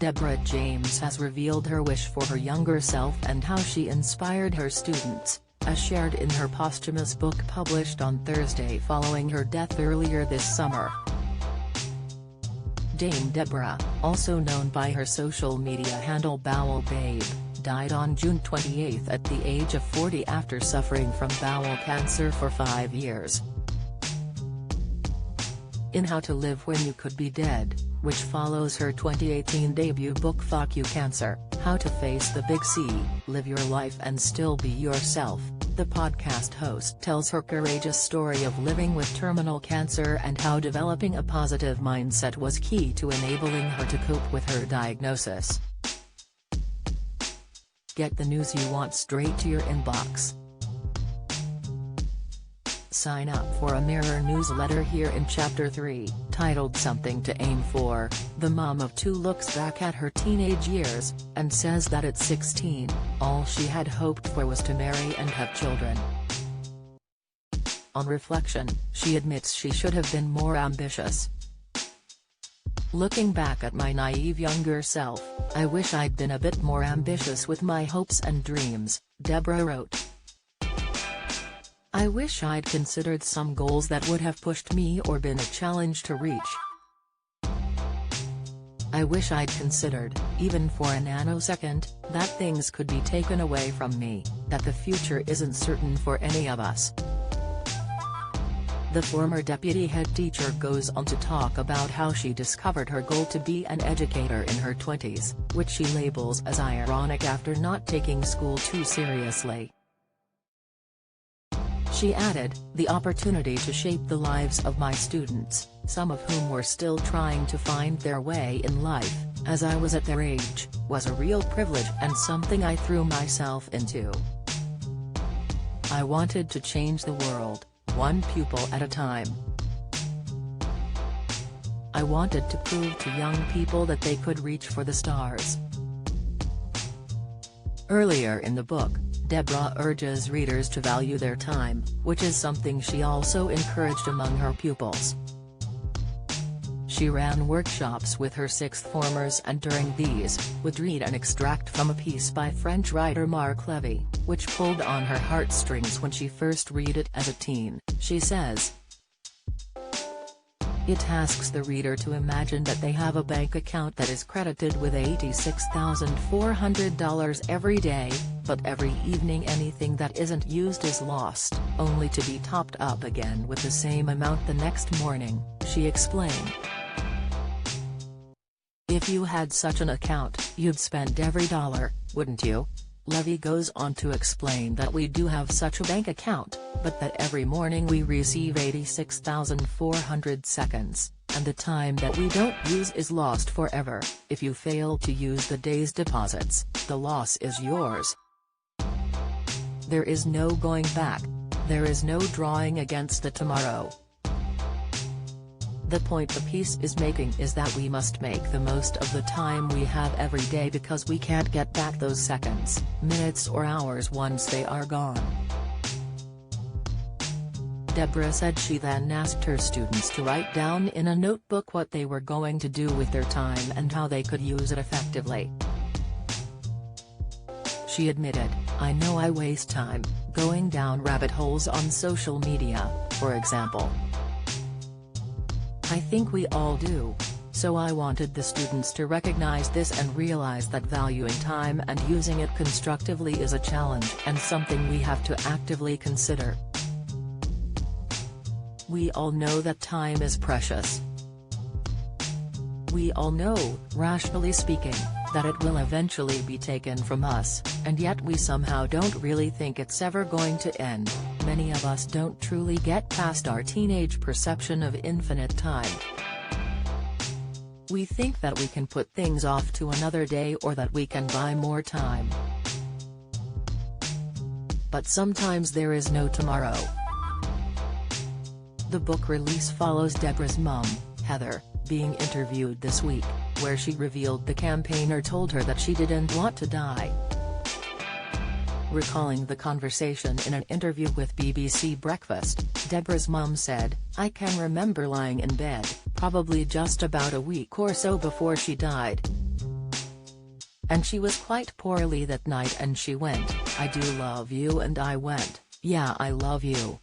Deborah James has revealed her wish for her younger self and how she inspired her students, as shared in her posthumous book published on Thursday following her death earlier this summer. Dame Deborah, also known by her social media handle Bowel Babe, died on June 28 at the age of 40 after suffering from bowel cancer for 5 years. In How to Live When You Could Be Dead, which follows her 2018 debut book Fuck You Cancer, How to Face the Big C, Live Your Life and Still Be Yourself, the podcast host tells her courageous story of living with terminal cancer and how developing a positive mindset was key to enabling her to cope with her diagnosis. Get the news you want straight to your inbox. Sign up for a Mirror newsletter here in Chapter 3, titled Something to Aim For. The mom of two looks back at her teenage years, and says that at 16, all she had hoped for was to marry and have children. On reflection, she admits she should have been more ambitious. Looking back at my naive younger self, I wish I'd been a bit more ambitious with my hopes and dreams, Deborah wrote. I wish I'd considered some goals that would have pushed me or been a challenge to reach. I wish I'd considered, even for a nanosecond, that things could be taken away from me, that the future isn't certain for any of us. The former deputy head teacher goes on to talk about how she discovered her goal to be an educator in her 20s, which she labels as ironic after not taking school too seriously. She added, the opportunity to shape the lives of my students, some of whom were still trying to find their way in life, as I was at their age, was a real privilege and something I threw myself into. I wanted to change the world, one pupil at a time. I wanted to prove to young people that they could reach for the stars. Earlier in the book, Deborah urges readers to value their time, which is something she also encouraged among her pupils. She ran workshops with her sixth formers and during these, would read an extract from a piece by French writer Marc Levy, which pulled on her heartstrings when she first read it as a teen. She says, it asks the reader to imagine that they have a bank account that is credited with $86,400 every day, but every evening anything that isn't used is lost, only to be topped up again with the same amount the next morning, she explained. If you had such an account, you'd spend every dollar, wouldn't you? Levy goes on to explain that we do have such a bank account, but that every morning we receive 86,400 seconds, and the time that we don't use is lost forever. If you fail to use the day's deposits, the loss is yours. There is no going back. There is no drawing against the tomorrow. The point the piece is making is that we must make the most of the time we have every day because we can't get back those seconds, minutes or hours once they are gone. Deborah said she then asked her students to write down in a notebook what they were going to do with their time and how they could use it effectively. She admitted, I know I waste time, going down rabbit holes on social media, for example. I think we all do. So I wanted the students to recognize this and realize that valuing time and using it constructively is a challenge and something we have to actively consider. We all know that time is precious. We all know, rationally speaking, that it will eventually be taken from us, and yet we somehow don't really think it's ever going to end. Many of us don't truly get past our teenage perception of infinite time. We think that we can put things off to another day or that we can buy more time. But sometimes there is no tomorrow. The book release follows Deborah's mom, Heather, being interviewed this week, where she revealed the campaigner told her that she didn't want to die. Recalling the conversation in an interview with BBC Breakfast, Deborah's mum said, I can remember lying in bed, probably just about a week or so before she died. And she was quite poorly that night and she went, "I do love you," and I went, "Yeah, I love you."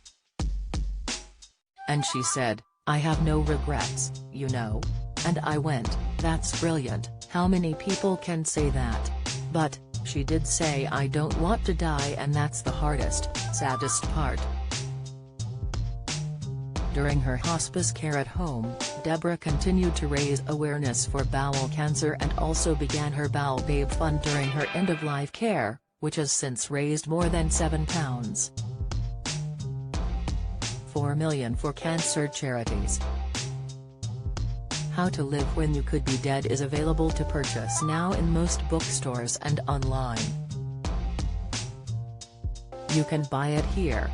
And she said, "I have no regrets, you know." And I went, "That's brilliant, how many people can say that?" But, she did say, "I don't want to die," and that's the hardest, saddest part. During her hospice care at home, Deborah continued to raise awareness for bowel cancer and also began her Bowel Babe Fund during her end-of-life care, which has since raised more than £7.4 million for cancer charities. How to Live When You Could Be Dead is available to purchase now in most bookstores and online. You can buy it here.